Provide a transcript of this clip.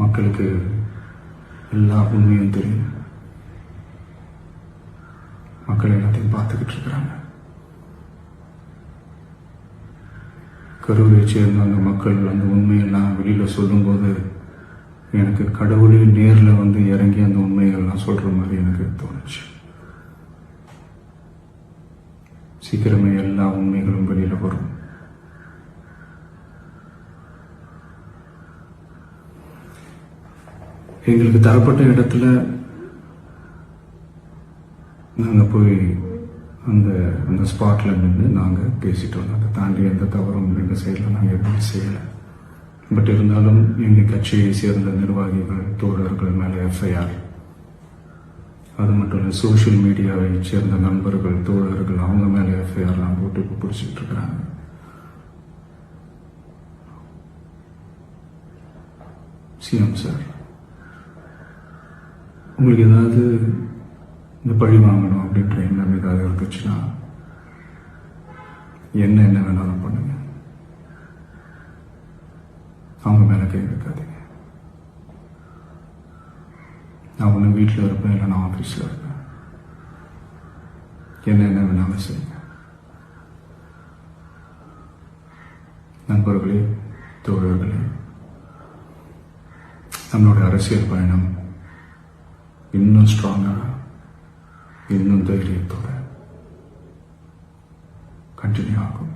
மக்களுக்கு எல்லா உண்மையும் தெரியும். மக்கள் எல்லாத்தையும் பார்த்துக்கிட்டு இருக்கிறாங்க. கரூரை சேர்ந்த அந்த மக்கள் அந்த உண்மையெல்லாம் வெளியில சொல்லும்போது எனக்கு கடவுளே நேரில் வந்து இறங்கி அந்த உண்மைகள்லாம் சொல்ற மாதிரி எனக்கு தோணுச்சு. சீக்கிரமே எல்லா உண்மைகளும் வெளியில வரும். எங்களுக்கு தரப்பட்ட இடத்துல நாங்கள் போய் அந்த அந்த ஸ்பாட்ல நின்று நாங்கள் பேசிட்டோம். அதை தாண்டி எந்த தவறும் எங்கள் சைடில் நாங்கள் எதுவும் செய்யலை. பட் இருந்தாலும் எங்கள் கட்சியை சேர்ந்த நிர்வாகிகள் தோழர்கள் மேலே எஃப்ஐஆர், அது மட்டும் இல்லை சோஷியல் மீடியாவை சேர்ந்த நண்பர்கள் தோழர்கள் அவங்க மேலே எஃப்ஐஆர்லாம் போட்டு இப்போ பிடிச்சிட்டு இருக்கிறாங்க. சிஎம் சார், உங்களுக்கு ஏதாவது இந்த பழி வாங்கணும் அப்படின்ற எண்ணம் ஏதாவது இருந்துச்சுன்னா என்ன வேணாலும் பண்ணுங்க. அவங்க மேலே கை வைக்காதீங்க. நான் ஒன்று வீட்டில் இருப்பேன், இல்லை நான் ஆஃபீஸில் இருப்பேன். என்ன வேணாலும் செய்யுங்க. நண்பர்களே, தோழர்களே, நம்மளோட அரசியல் பயணம் இன்னும் ஸ்ட்ராங்காக, இன்னும் தைரியத்தோட கண்டினியூ ஆகும்.